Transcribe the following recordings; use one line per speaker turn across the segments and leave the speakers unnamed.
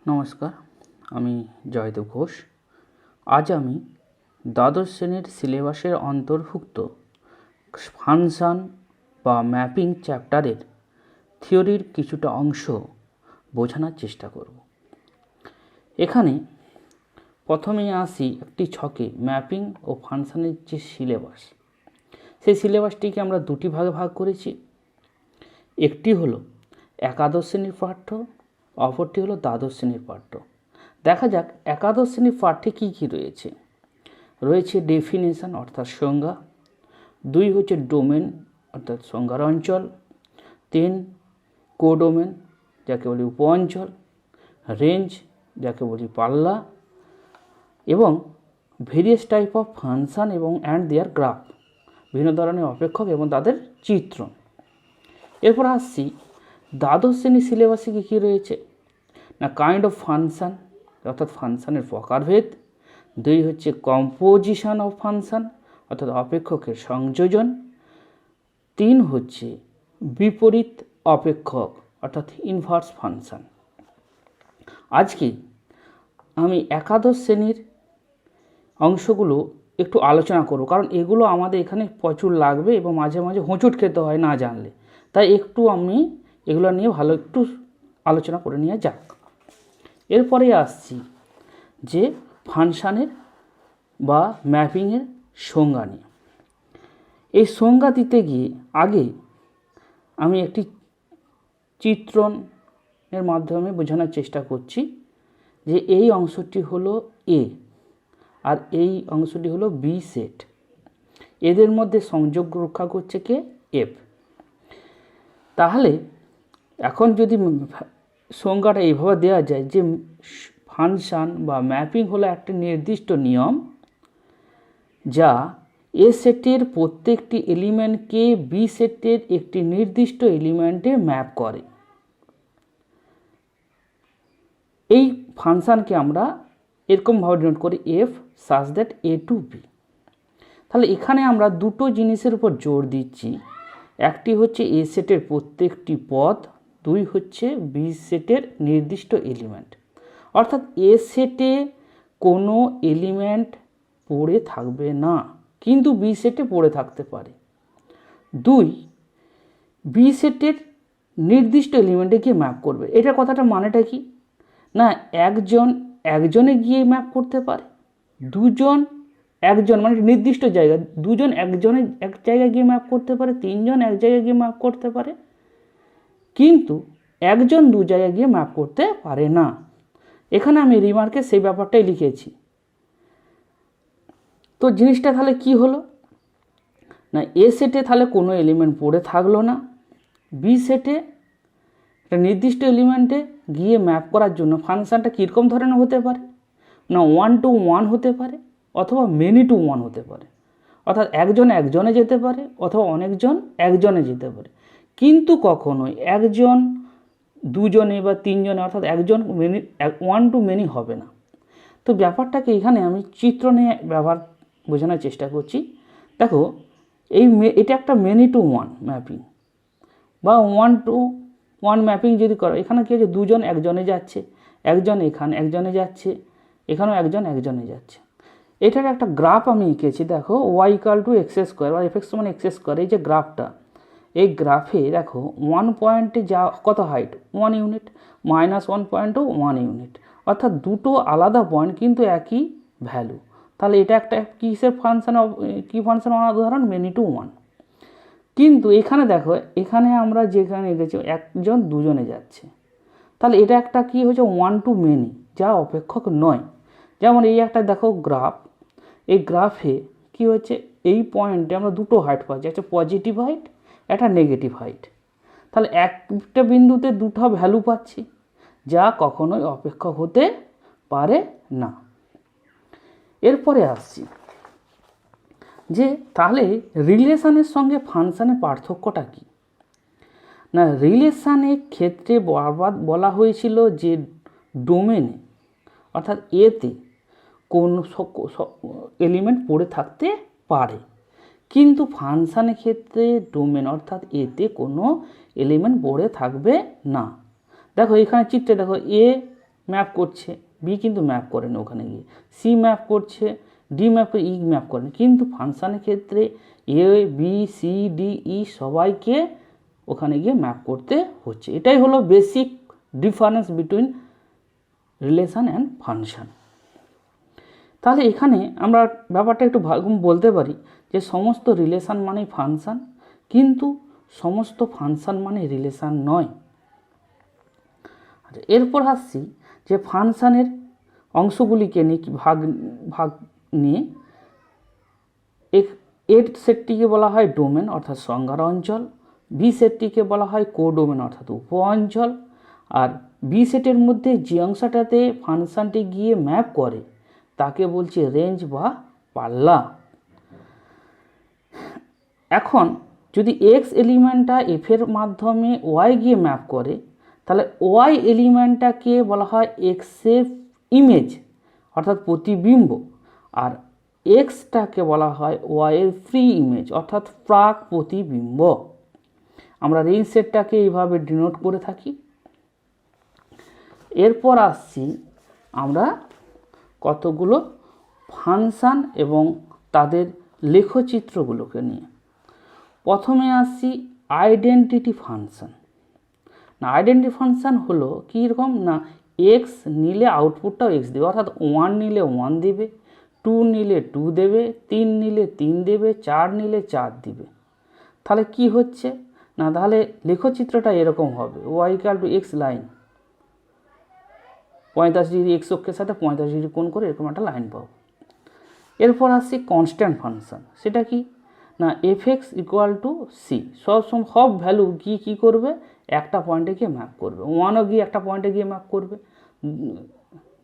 নমস্কার, আমি জয়দেব ঘোষ। আজ আমি দ্বাদশ শ্রেণীর সিলেবাসের অন্তর্ভুক্ত ফাংশন বা ম্যাপিং চ্যাপ্টারের থিওরির কিছুটা অংশ বোঝানোর চেষ্টা করব। এখানে প্রথমেই আসি একটি ছকে ম্যাপিং ও ফাংশনের যে সিলেবাস, সেই সিলেবাসটিকে আমরা দুটি ভাগে ভাগ করেছি। একটি হলো একাদশ শ্রেণীর পাঠ্য, অপরটি হলো দ্বাদশ শ্রেণীর পাঠ্য। দেখা যাক একাদশ শ্রেণীর পাঠ্যে কী কী রয়েছে। রয়েছে ডেফিনেশন অর্থাৎ সংজ্ঞা, 2 হচ্ছে ডোমেন অর্থাৎ সংজ্ঞার অঞ্চল, 3 কোডোমেন যাকে বলি উপ অঞ্চল, রেঞ্জ যাকে বলি পাল্লা, এবং ভেরিয়াস টাইপ অফ ফাংশন এবং অ্যান্ড দেয়ার গ্রাফ, বিভিন্ন ধরনের অপেক্ষক এবং তাদের চিত্রণ। এরপর আসছি দ্বাদশ শ্রেণীর সিলেবাসে কী কী রয়েছে না, কাইন্ড অফ ফাংশন অর্থাৎ ফাংশনের প্রকারভেদ, 2 হচ্ছে কম্পোজিশন অফ ফাংশন অর্থাৎ অপেক্ষকের সংযোজন, 3 হচ্ছে বিপরীত অপেক্ষক অর্থাৎ ইনভার্স ফাংশন। আজকে আমি একাদশ শ্রেণীর অংশগুলো একটু আলোচনা করব, কারণ এগুলো আমাদের এখানে প্রচুর লাগবে এবং মাঝে মাঝে হোঁচট খেতে হয় না জানলে, তাই একটু আমি এগুলো নিয়ে ভালো একটু আলোচনা করে নিয়ে যাক। এরপরে আসছি যে ফাংশনের বা ম্যাপিংয়ের সংজ্ঞা নিয়ে। এই সংজ্ঞা দিতে গিয়ে আগে আমি একটি চিত্রণের মাধ্যমে বোঝানোর চেষ্টা করছি যে এই অংশটি হলো এ আর এই অংশটি হলো বি সেট, এদের মধ্যে সংযোগ রক্ষা করছে কে, এফ। তাহলে এখন যদি সংজ্ঞাটা এইভাবে দেওয়া যায় যে ফাংশন বা ম্যাপিং হলো একটা নির্দিষ্ট নিয়ম যা এ সেটের প্রত্যেকটি এলিমেন্টকে বি সেটের একটি নির্দিষ্ট এলিমেন্টে ম্যাপ করে। এই ফাংশনকে আমরা এরকমভাবে ডিনোট করি F such that A to B. তাহলে এখানে আমরা দুটো জিনিসের উপর জোর দিচ্ছি, একটি হচ্ছে এ সেটের প্রত্যেকটি পদ, 2 হচ্ছে বি সেটের নির্দিষ্ট এলিমেন্ট। অর্থাৎ এ সেটে কোনো এলিমেন্ট পড়ে থাকবে না, কিন্তু বি সেটে পড়ে থাকতে পারে। 2 বি সেটের নির্দিষ্ট এলিমেন্টে গিয়ে ম্যাপ করবে। এটার কথাটা মানেটা কি না, একজনে গিয়ে ম্যাপ করতে পারে, দুজন একজন মানে নির্দিষ্ট জায়গা, দুজন একজনে এক জায়গায় গিয়ে ম্যাপ করতে পারে, 3 জন এক জায়গায় গিয়ে ম্যাপ করতে পারে, কিন্তু একজন 2 জায়গায় গিয়ে ম্যাপ করতে পারে না। এখানে আমি রিমার্কে সেই ব্যাপারটাই লিখেছি। তো জিনিসটা তাহলে কি হলো না, এ সেটে তাহলে কোনো এলিমেন্ট পড়ে থাকলো না, বি সেটে একটা নির্দিষ্ট এলিমেন্টে গিয়ে ম্যাপ করার জন্য ফাংশনটা কীরকম ধরনের হতে পারে না, 1 to 1 হতে পারে অথবা মেনি টু 1 হতে পারে। অর্থাৎ একজন একজনে যেতে পারে অথবা অনেকজন একজনে যেতে পারে, কিন্তু কখনোই একজন দুজনে বা 3 জনে অর্থাৎ একজন মেনি 1 to many হবে না। তো ব্যাপারটাকে এখানে আমি চিত্র নিয়ে বোঝানোর চেষ্টা করছি। দেখো এটা একটা মেনি টু 1 ম্যাপিং বা 1 to 1 ম্যাপিং যদি করো, এখানে কী হচ্ছে, 2 জন একজনে যাচ্ছে, একজন এখানে একজনে যাচ্ছে, এখানেও একজন একজনে যাচ্ছে। এটার একটা গ্রাফ আমি এঁকেছি, দেখো y = x² বা fx = x²। এই যে গ্রাফটা, এই গ্রাফে দেখো 1 পয়েন্টে যা কত হাইট 1 ইউনিট, -1 পয়েন্টও 1 ইউনিট, অর্থাৎ দুটো আলাদা পয়েন্ট কিন্তু একই ভ্যালু। তাহলে এটা একটা কিসের ফাংশন, কি ফাংশন উদাহরণ, মেনি টু 1। কিন্তু এখানে দেখো, এখানে আমরা যেখানে গেছি একজন দুজনে যাচ্ছে, তাহলে এটা একটা কি হচ্ছে 1 to many, যা অপেক্ষক নয়। যেমন এই একটা দেখো গ্রাফ, এই গ্রাফে কি হচ্ছে, এই পয়েন্টে আমরা দুটো হাইট পাচ্ছি, একটা পজিটিভ হাইট একটা নেগেটিভ হাইট। তাহলে একটা বিন্দুতে দুটো ভ্যালু পাচ্ছি, যা কখনোই অপেক্ষক হতে পারে না। এরপরে আসছি যে তাহলে রিলেশনের সঙ্গে ফাংশনের পার্থক্যটা কি না, রিলেশনের ক্ষেত্রে বারবার বলা হয়েছিল যে ডোমেনে অর্থাৎ এতে কোন এলিমেন্ট পড়ে থাকতে পারে, কিন্তু ফাংশনের ক্ষেত্রে ডোমেন অর্থাৎ এতে কোনো এলিমেন্ট পড়ে থাকবে না। দেখো এখানে চিত্রে দেখো এ ম্যাপ করছে, বি কিন্তু ম্যাপ করেনি ওখানে গিয়ে, সি ম্যাপ করছে, ডি ম্যাপ করে, ই ম্যাপ করেনি। কিন্তু ফাংশানের ক্ষেত্রে A B C D E সবাইকে ওখানে গিয়ে ম্যাপ করতে হচ্ছে। এটাই হলো basic difference between relation and function. তাহলে এখানে আমরা ব্যাপারটা একটু বলতে পারি যে সমস্ত রিলেশন মানেই ফাংশন, কিন্তু সমস্ত ফাংশন মানে রিলেশন নয়। আচ্ছা, এরপর আসছি যে ফাংশনের অংশগুলিকে নিয়ে ভাগ নিয়ে এর সেটটিকে বলা হয় ডোমেন অর্থাৎ সংজ্ঞার অঞ্চল, বি সেটটিকে বলা হয় কোডোমেন অর্থাৎ উপ অঞ্চল, আর বি সেটের মধ্যে যে অংশটাতে ফাংশনটি গিয়ে ম্যাপ করে তাকে বলছে রেঞ্জ বা পাল্লা। এখন যদি এক্স এলিমেন্টটা এফের মাধ্যমে ওয়াই গিয়ে ম্যাপ করে, তাহলে ওয়াই এলিমেন্টটাকে বলা হয় এক্সের ইমেজ অর্থাৎ প্রতিবিম্ব, আর এক্সটাকে বলা হয় ওয়াইয়ের ফ্রি ইমেজ অর্থাৎ প্রাক প্রতিবিম্ব। আমরা রেঞ্জ সেটটাকে এইভাবে ডিনোট করে থাকি। এরপর আসছি আমরা কতগুলো ফাংশন এবং তাদের লেখচিত্রগুলোকে নিয়ে। প্রথমে আসছি আইডেন্টিটি ফাংশন। না, আইডেন্টিটি ফাংশন হলো কীরকম না, এক্স নিলে আউটপুটটাও এক্স দেবে, অর্থাৎ 1 নিলে 1 দেবে, 2 নিলে 2 দেবে, 3 নিলে 3 দেবে, 4 নিলে 4 দিবে। তাহলে কি হচ্ছে না, তাহলে লেখচিত্রটা এরকম হবে, Y equal to X line 45 degree X অক্ষের সাথে 45 ডিগ্রি কোণ করে এরকম একটা লাইন পাবো। এরপর আসছি কনস্ট্যান্ট ফাংশন। সেটা কি না, F X equal to C, সব ভ্যালু কী করবে, একটা পয়েন্টে গিয়ে ম্যাপ করবে। 1ও গিয়ে একটা পয়েন্টে গিয়ে ম্যাপ করবে,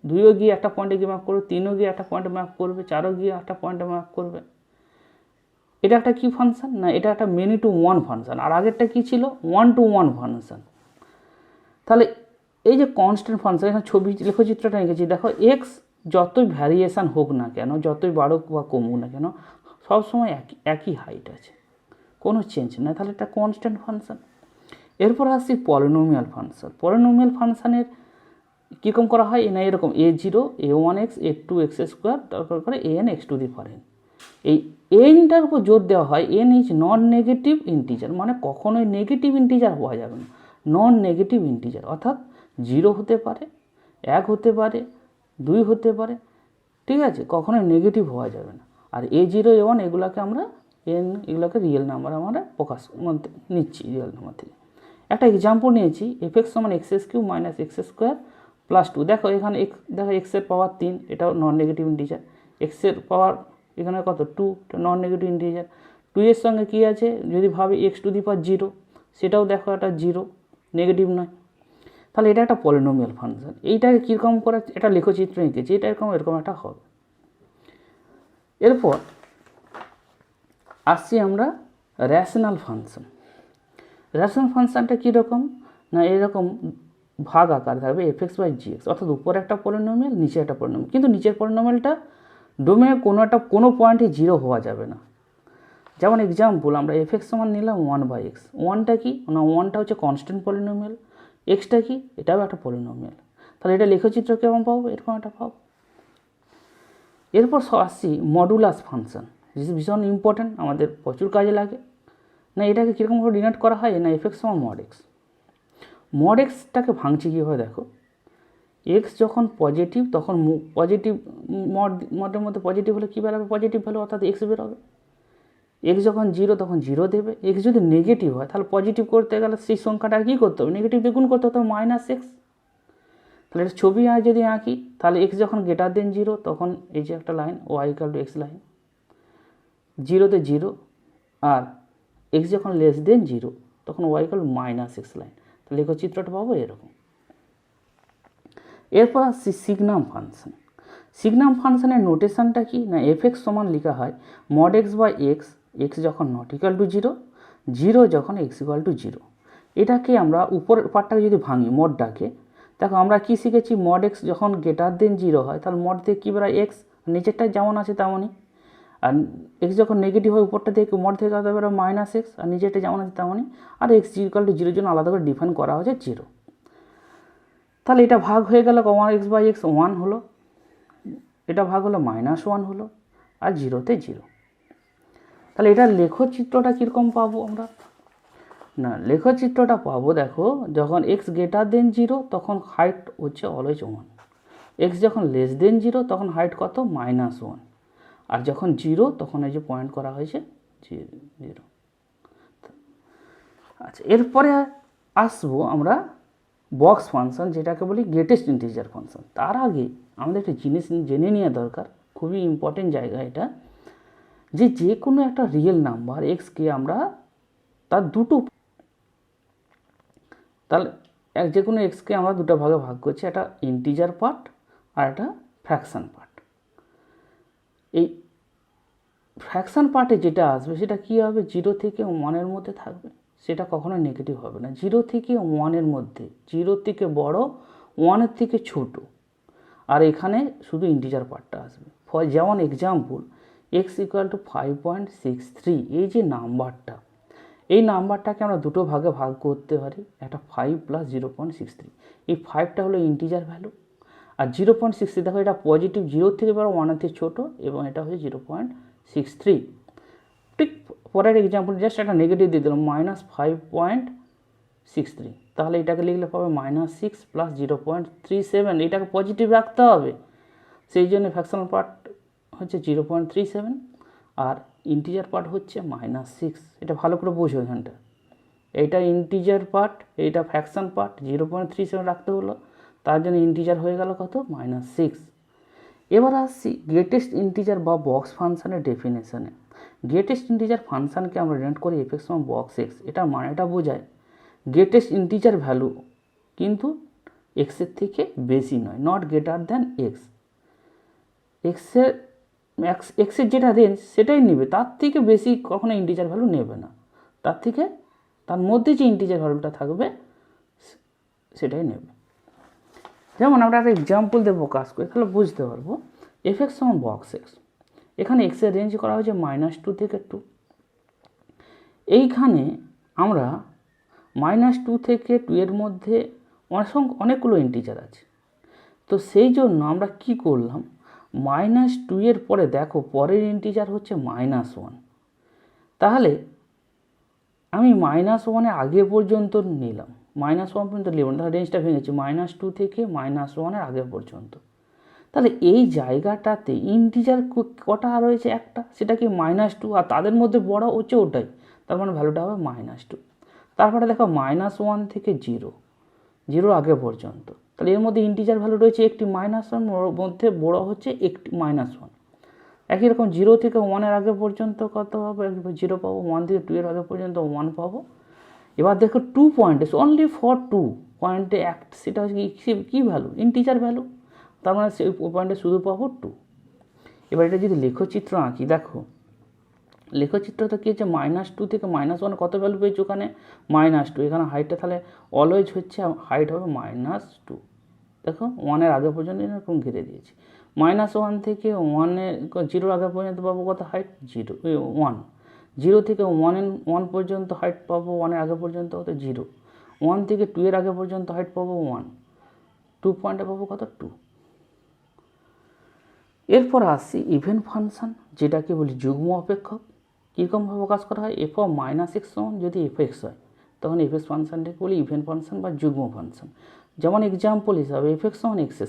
2ও গিয়ে একটা পয়েন্টে গিয়ে ম্যাপ করবে, 3ও গিয়ে একটা পয়েন্টে ম্যাপ করবে, 4ও গিয়ে একটা পয়েন্টে ম্যাপ করবে। এটা একটা কি ফাংশন না, এটা একটা মেনি টু ওয়ান ফাংশন, আর আগেরটা কি ছিল, 1 to 1 ফাংশন। তাহলে এই যে কনস্ট্যান্ট ফাংশন, এখানে ছবি লেখচিত্রটা এঁকেছি, দেখো এক্স যতই ভ্যারিয়েশান হোক না কেন, যতই বাড়ুক বা কমুক না কেন, সবসময় একই হাইট আছে, কোনো চেঞ্জ নেই, তাহলে এটা কনস্ট্যান্ট ফাংশন। এরপর আসছি পলিনোমিয়াল ফাংশন। পলিনোমিয়াল ফাংশনের কীরকম করা হয় না, এরকম a0 a1x a2x স্কোয়ার তারপর করে an x two the power n। এই এনটার উপর জোর দেওয়া হয়, N is non negative integer, মানে কখনোই নেগেটিভ ইন্টিজার হওয়া যাবে না, নন নেগেটিভ ইন্টিজার অর্থাৎ 0 হতে পারে, 1 হতে পারে, 2 হতে পারে, ঠিক আছে, কখনোই নেগেটিভ হওয়া যাবে না। আর a0 a1 এগুলোকে আমরা এগুলোকে রিয়েল নাম্বার আমরা প্রকাশ নিচ্ছি রিয়েল নাম্বার থেকে। একটা এক্সাম্পল নিয়েছি, এফ এক্স সমান x cube minus x square plus 2। দেখো এখানে দেখো এক্সের পাওয়ার 3, এটাও নন নেগেটিভ ইন্টিজার, এক্সের পাওয়ার এখানে কত 2, এটা নন নেগেটিভ ইন্টিজার। 2 এর সঙ্গে কী আছে, যদি ভাবি এক্স টু দি পাওয়ার 0, সেটাও দেখো এটা 0, নেগেটিভ নয়। তাহলে এটা একটা পলিনোমিয়াল ফাংশন। এইটাকে কীরকম করে এটা লেখচিত্র এঁকেছি, এটা এরকম একটা হবে। এরপর আসছি আমরা র্যাশনাল ফাংশন। র্যাশনাল ফাংশনটা কীরকম না, এরকম ভাগ আকার থাকবে F X by G X, অর্থাৎ উপরে একটা পলিনোমিয়াল, নিচে একটা পলিনোমিয়াল, কিন্তু নিচের পলিনোমিয়ালটা ডোমেনে কোনো পয়েন্টে 0 হওয়া যাবে না। যেমন এক্সাম্পল আমরা এফ এক্স সমান নিলাম 1/x, 1টা কি না, 1টা হচ্ছে কনস্ট্যান্ট পলিনোমিয়াল, এক্সটা কি, এটাও একটা পলিনোমিয়াল। তাহলে এটা লেখচিত্র কেমন পাবো, এরকম একটা পাবো। এরপর আসছি মডুলাস ফাংশন, ভীষণ ইম্পর্ট্যান্ট, আমাদের প্রচুর কাজে লাগে। না এটাকে কীরকমভাবে ডিনোট করা হয় না, এফ এক্স সমান মড এক্স। মড এক্সটাকে ভাঙছি কীভাবে দেখো, এক্স যখন পজিটিভ তখন পজিটিভ মডের মধ্যে পজিটিভ হলে কী বেরোবে, পজিটিভ ভ্যালু অর্থাৎ এক্স বেরোবে। এক্স যখন 0 তখন 0 দেবে। এক্স যদি নেগেটিভ হয় তাহলে পজিটিভ করতে গেলে সেই সংখ্যাটা কী করতে হবে, নেগেটিভ দিয়ে গুণ করতে হবে, মাইনাস এক্স। তাহলে এটা ছবি যদি আঁকি, তাহলে এক্স যখন গ্রেটার দেন 0 তখন এই যে একটা line Y equal to X line, 0তে 0, আর এক্স যখন লেস দেন 0 তখন Y equal to minus X line. তাহলে লেখচিত্রটা পাবো এরকম। এরপর আসছি সিগনাম ফাংশন। সিগনাম ফাংশনের নোটেশনটা কি না, এফ এক্স সমান লেখা হয় mod X by X, X যখন নট ইকুয়াল টু 0, 0 যখন এক্স ইকুয়াল টু 0। এটাকে আমরা উপরের পার্টটাকে যদি ভাঙি মডটাকে, দেখো আমরা কি শিখেছি, মড এক্স যখন গ্রেটার দেন 0 হয় তাহলে মড থেকে কী বেরোয় এক্স, নিচেরটা যেমন আছে তেমনই, আর এক্স যখন নেগেটিভ হয় উপরটা থেকে মড থেকে কত বেরোয় মাইনাস এক্স, আর নিচেরটা যেমন আছে তেমনই, আর এক্স ইকুয়াল টু 0 জন্য আলাদা করে ডিফাইন করা হয়েছে 0। তাহলে এটা ভাগ হয়ে গেল 1x/x 1 হলো, এটা ভাগ হলো -1 হলো, আর 0-তে 0। তাহলে এটার লেখচিত্রটা কীরকম পাবো আমরা? না, লেখচিত্রটা পাবো দেখো, যখন x>0 তখন হাইট হচ্ছে অলওয়েজ 1, x যখন <0 তখন হাইট কত? -1, আর যখন 0 তখন এই যে পয়েন্ট করা হয়েছে 0। আচ্ছা, এরপরে আসবো আমরা বক্স ফাংশন, যেটাকে বলি গ্রেটেস্ট ইন্টিজার ফাংশন। তার আগে আমাদের একটা জিনিস জেনে নেওয়া দরকার, খুবই ইম্পর্টেন্ট জায়গা এটা, যে কোনো একটা রিয়েল নাম্বার এক্সকে আমরা তার দুটো, তাহলে যে কোনো এক্সকে আমরা দুটো ভাগে ভাগ করছি, একটা ইন্টিজার পার্ট আর একটা ফ্র্যাকশান পার্ট। এই ফ্র্যাকশান পার্টে যেটা আসবে সেটা কী হবে? 0 থেকে 1-এর মধ্যে থাকবে, সেটা কখনো নেগেটিভ হবে না। 0 থেকে 1-এর মধ্যে, 0 থেকে বড়, 1-এর থেকে ছোট, আর এখানে শুধু ইন্টিজার পার্টটা আসবে। যেমন এক্সাম্পল, x = 5.63, এই যে নাম্বারটা, এই নাম্বারটাকে আমরা দুটো ভাগে ভাগ করতে পারি, একটা 5 + 0.63। এই 5টা হলো ইন্টিজার ভ্যালু, আর 0.63 দেখো এটা পজিটিভ, 0 থেকে বড়, 1-এর থেকে ছোটো, এবং এটা হচ্ছে 0.63। ঠিক পরের এক্সাম্পল জাস্ট একটা নেগেটিভ দিয়ে দিলাম, -5.63, তাহলে এটাকে লিখলে পাবে -6 + 0.37, এটাকে পজিটিভ রাখতে হবে, সেই জন্য ফ্র্যাকশনাল পার্ট হচ্ছে 0.37 আর ইন্টিজার পার্ট হচ্ছে -6। এটা ভালো করে বোঝো এখানটা, এইটা ইন্টিজার পার্ট, এইটা ফ্র্যাকশন পার্ট, 0.37 রাখতে হলো, তার জন্য ইন্টিজার হয়ে গেল কত? -6। এবার আসছি গ্রেটেস্ট ইন্টিজার বা বক্স ফাংশানের ডেফিনেশনে। গ্রেটেস্ট ইন্টিজার ফাংশানকে আমরা ডিনোট করি f(x) বক্স x। এটা মানেটা বোঝায় গ্রেটেস্ট ইন্টিজার ভ্যালু কিন্তু এক্সের থেকে বেশি নয়, নট গ্রেটার দ্যান এক্স। এক্সের যেটা রেঞ্জ সেটাই নেবে, তার থেকে বেশি কখনো ইন্টিজার ভ্যালু নেবে না, তার মধ্যে যে ইন্টিজার ভ্যালুটা থাকবে সেটাই নেবে। যেমন আমরা একটা এক্সাম্পল দিয়ে প্রকাশ করি, তাহলে বুঝতে পারবো। f(x) বক্স x, এখানে এক্সের রেঞ্জ করা হয়েছে -2 থেকে 2। এইখানে আমরা -2 থেকে 2 এর মধ্যে অনেকগুলো ইন্টিজার আছে, তো সেই জন্য আমরা কি করলাম, -2 এর পরে দেখো পরের ইন্টিজার হচ্ছে -1, তাহলে আমি -1-এর আগে পর্যন্ত নিলাম, -1 পর্যন্ত নিলাম, তাহলে রেঞ্জটা ভেঙেছি -2 থেকে -1-এর আগে পর্যন্ত। তাহলে এই জায়গাটাতে ইন্টিজার কটা রয়েছে? একটা, সেটা কি -2, আর তাদের মধ্যে বড় হচ্ছে ওটাই, তার মানে ভ্যালুটা হবে -2। তারপরে দেখো -1 থেকে 0 আগে পর্যন্ত, তাহলে এর মধ্যে ইন্টিজার ভ্যালু রয়েছে একটি, -1 মধ্যে বড় হচ্ছে একটি -1। একই রকম 0 থেকে 1-এর আগে পর্যন্ত কত হবে? 0 পাবো। 1 থেকে 2 এর আগে পর্যন্ত 1 পাবো। এবার দেখো 2 পয়েন্ট অনলি ফর 2 পয়েন্টে সেটা হচ্ছে কী ভ্যালু? ইন্টিজার ভ্যালু, তার মানে সেই পয়েন্টে শুধু পাবো 2। এবার এটা যদি লেখচিত্র আঁকি, দেখো লেখচিত্রটা কী হচ্ছে, -2 থেকে -1 কত ভ্যালু পেয়েছি? ওখানে -2, এখানে হাইটটা তাহলে অলওয়েজ হচ্ছে হাইট হবে -2। দেখো 1-এর আগে পর্যন্ত এরকম ঘিরে দিয়েছি। -1 থেকে 0 আগে পর্যন্ত পাবো কত হাইট? 1। 0 থেকে 1 পর্যন্ত হাইট পাবো, 1-এর আগে পর্যন্ত কত? 0। 1 থেকে 2 এর আগে পর্যন্ত হাইট পাবো 1, 2 পয়েন্টে পাবো কত? 2। এরপর আসছি ইভেন ফাংশন, যেটাকে বলি যুগ্ম অপেক্ষক। কীরকমভাবে প্রকাশ করা হয়? f(-x) যদি f(x) হয়, তখন f(x) ফাংশনটাকে বলি ইভেন ফাংশন বা যুগ্ম ফাংশন। যেমন এক্সাম্পল হিসাবে f(x) x²,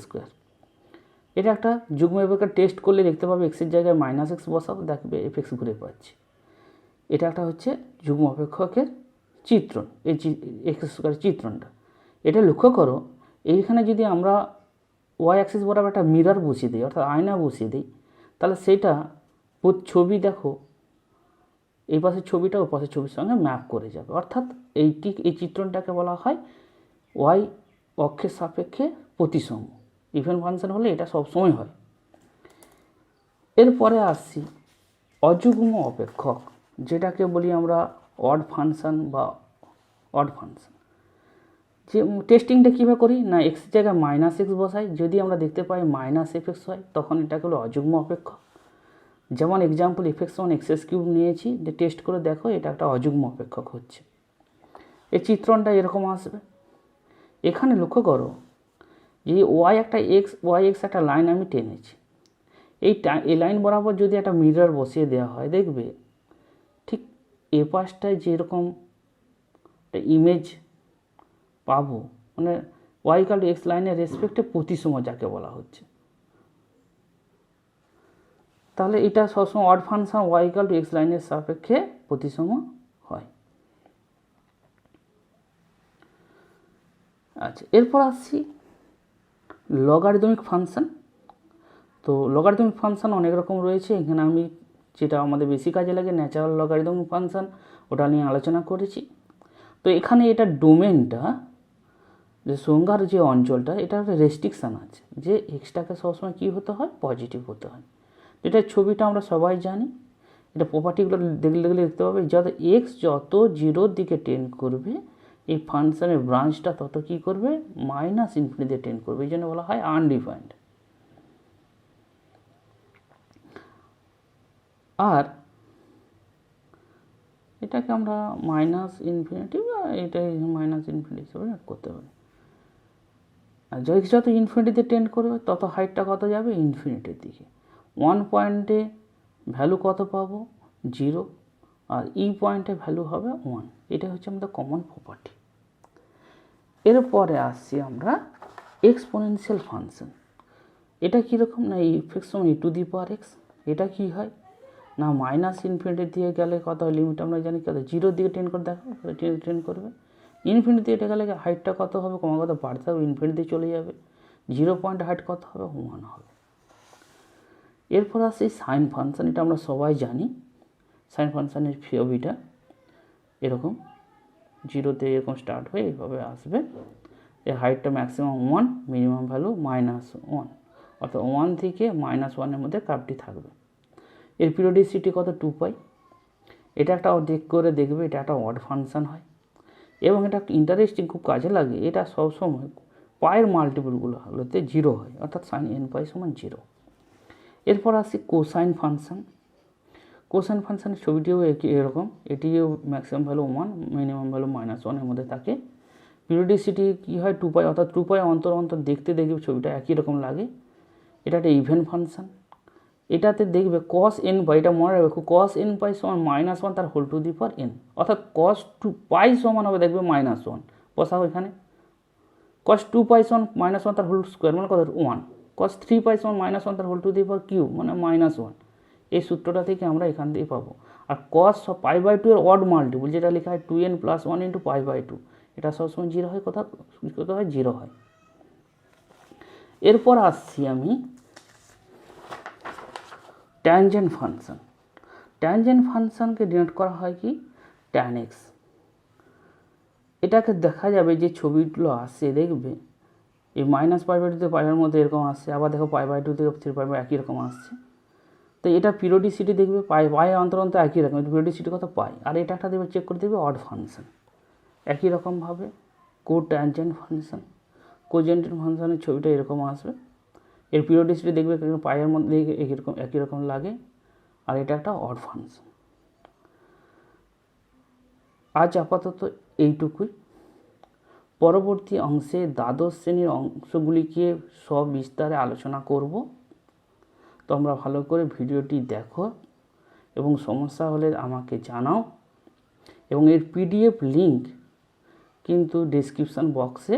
এটা একটা যুগ্ম অপেক্ষক। টেস্ট করলে দেখতে পাবে এক্সের জায়গায় -x বসাবো, দেখবে f(x) ঘুরে পাচ্ছি। এটা একটা হচ্ছে যুগ্ম অপেক্ষকের চিত্রণ, এই x² চিত্রণটা। এটা লক্ষ্য করো, এইখানে যদি আমরা ওয়াই অ্যাক্সিস বরাবর একটা মিরর বসিয়ে দিই, অর্থাৎ আয়না বসিয়ে দিই, তাহলে সেটা ছবি দেখো এই পাশের ছবিটা ও পাশের ছবির সঙ্গে ম্যাপ করে যাবে, অর্থাৎ এই চিত্রণটাকে বলা হয় ওয়াই অক্ষের সাপেক্ষে প্রতিসম। ইভেন ফাংশন হলে এটা সবসময় হয়। এরপরে আসছি অযুগ্ম অপেক্ষক, যেটাকে বলি আমরা অড ফাংশন বা অড ফাংশন। যে টেস্টিংটা কীভাবে করি না, এক্সের জায়গায় -x বসাই, যদি আমরা দেখতে পাই -f(x) হয়, তখন এটাকে হলো অযুগ্ম অপেক্ষক। যেমন এক্সাম্পল f(x) x³ নিয়েছি, যে টেস্ট করে দেখো এটা একটা অযুগ্ম অপেক্ষক হচ্ছে। এই চিত্রণটা এরকম আসবে। এখানে লক্ষ্য করো যে ওয়াই এক্স একটা লাইন আমি টেনেছি, এই লাইন বরাবর যদি একটা মিরর বসিয়ে দেওয়া হয়, দেখবে ঠিক এ পাশটায় যেরকম একটা ইমেজ পাবো, মানে ওয়াই ইকুয়াল টু এক্স লাইনের রেসপেক্টে প্রতিসম যাকে বলা হচ্ছে, তাহলে এটা সবসময় odd function Y equal to X লাইনের সাপেক্ষে প্রতিসম হয়। আচ্ছা, এরপর আসছি লগারিদমিক ফাংশন। তো লগারিদমিক ফাংশন অনেক রকম রয়েছে, এখানে আমি যেটা আমাদের বেশি কাজে লাগে ন্যাচারাল লগারিদমিক ফাংশন, ওটা নিয়ে আলোচনা করেছি। তো এখানে এটা ডোমেনটা, যে সংজ্ঞার যে অঞ্চলটা, এটা একটা রেস্ট্রিকশান আছে যে এক্সটাকে সবসময় কী হতে হয়, পজিটিভ হতে হয়। এটার ছবিটা আমরা সবাই জানি, এটা প্রপার্টিগুলো দেখলে দেখতে পাবে, যত এক্স যত জিরোর দিকে টেন্ড করবে এই ফাংশনের ব্রাঞ্চটা তত কী করবে, মাইনাস ইনফিনিটিতে টেন্ড করবে, এই জন্য বলা হয় আনডিফাইন্ড। আর এটাকে আমরা মাইনাস ইনফিনিটি বা এটাই মাইনাস ইনফিনিটি হিসেবে করতে পারি। আর যত ইনফিনিটিতে টেন্ড করবে তত হাইটটা কত যাবে, ইনফিনিটির দিকে। 1 পয়েন্টে ভ্যালু কত পাবো, 0, আর ই পয়েন্টে ভ্যালু হবে 1। এটা হচ্ছে আমাদের কমন প্রপার্টি। এরপরে আসছি আমরা এক্সপোনেনশিয়াল ফাংশন। এটা কীরকম না, ইফেক্ট সমান ই টু দি পাওয়ার এক্স। এটা কী হয় না, মাইনাস ইনফিনিটির দিয়ে গেলে কত হয়, লিমিট আমরা জানি কত, 0 দিকে টেন্ড করে দেখো, টেন্ড করবে। ইনফিনিটি এটা গেলে হাইটটা কত হবে, ক্রমাগত বাড়তে হবে, ইনফিনিটি চলে যাবে, 0 পয়েন্ট হাইট কত হবে, 1 হবে। এরপর আসছে সাইন ফাংশন। এটা আমরা সবাই জানি, সাইন ফাংশনের ছবিটা এরকম 0তে এরকম স্টার্ট হয়ে এইভাবে আসবে, এর হাইটটা ম্যাক্সিমাম 1, মিনিমাম ভ্যালু -1, অর্থাৎ 1 থেকে -1-এর মধ্যে কার্ভটি থাকবে। এর পিরিয়ডিসিটি কত, 2π। এটা একটা দেখবে এটা একটা অড ফাংশন হয়, এবং এটা ইন্টারেস্টিং, খুব কাজে লাগে। এটা সবসময় পায়ের মাল্টিপলগুলোতে 0 হয়, অর্থাৎ সাইন nπ = 0। এরপর আসছি কোসাইন ফাংশন। কোসাইন ফাংশনের ছবিটিও এরকম, এটিও ম্যাক্সিমাম ভ্যালু 1, মিনিমাম ভ্যালু -1-এর মধ্যে থাকে। পিরিয়ডিসিটি কী হয়, 2π, অর্থাৎ 2π অন্তর অন্তর দেখতে ছবিটা একই রকম লাগে। এটা একটা ইভেন ফাংশন। এটাতে দেখবে cos nπ, এটা মনে রাখবে, cos nπ = -1 তার whole to the power n, অর্থাৎ cos 2π সমান হবে দেখবে -1। বসাও এখানে, cos 2π = -1 তার হোল স্কোয়ার মানে কত, 1। cos 3π = -1 তার whole to the power cube মানে -1। এই সূত্রটা থেকে আমরা এখান থেকে পাবো। আর cos π/2 এর অড মাল্টিপল যেটা লেখা হয় 2n + 1 × π/2, এটা সবসময় 0 হয়, কত হয়, 0 হয়। এরপর আসছি আমি ট্যানজেন্ট ফাংশন। ট্যানজেন্ট ফাংশনকে ডিনোট করা হয় কি, tan x। এটাকে দেখা যাবে যে ছবিগুলো আসছে, দেখবে এই -π/2 থেকে পাইয়ের মধ্যে এরকম আসছে, আবার দেখো π/2 থেকে 3π একই রকম আসছে। তো এটা পিরিয়ডিসিটি দেখবে পাই অন্তর একই রকম, পিরিয়ডিসিটি কত, পাই। আর এটা একটা দেবে, চেক করে দেবে অড ফাংশন। একই রকমভাবে কোট্যানজেন্ট ফাংশন, কোট্যানজেন্ট ফাংশনের ছবিটা এরকম আসবে, এর পিরিয়ডিসিটি দেখবে পাইয়ের মধ্যে একই রকম লাগে, আর এটা একটা অড ফাংশন। আজ আপাতত এইটুকুই। পরবর্তী অংশে দ্বাদশ শ্রেণীর অংশগুলিকে সবিস্তারে আলোচনা করব। তোমরা ভালো করে ভিডিওটি দেখো এবং সমস্যা হলে আমাকে জানাও, এবং এর PDF লিঙ্ক কিন্তু ডেসক্রিপশান বক্সে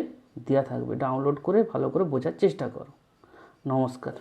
দেওয়া থাকবে, ডাউনলোড করে ভালো করে বোঝার চেষ্টা করো। নমস্কার।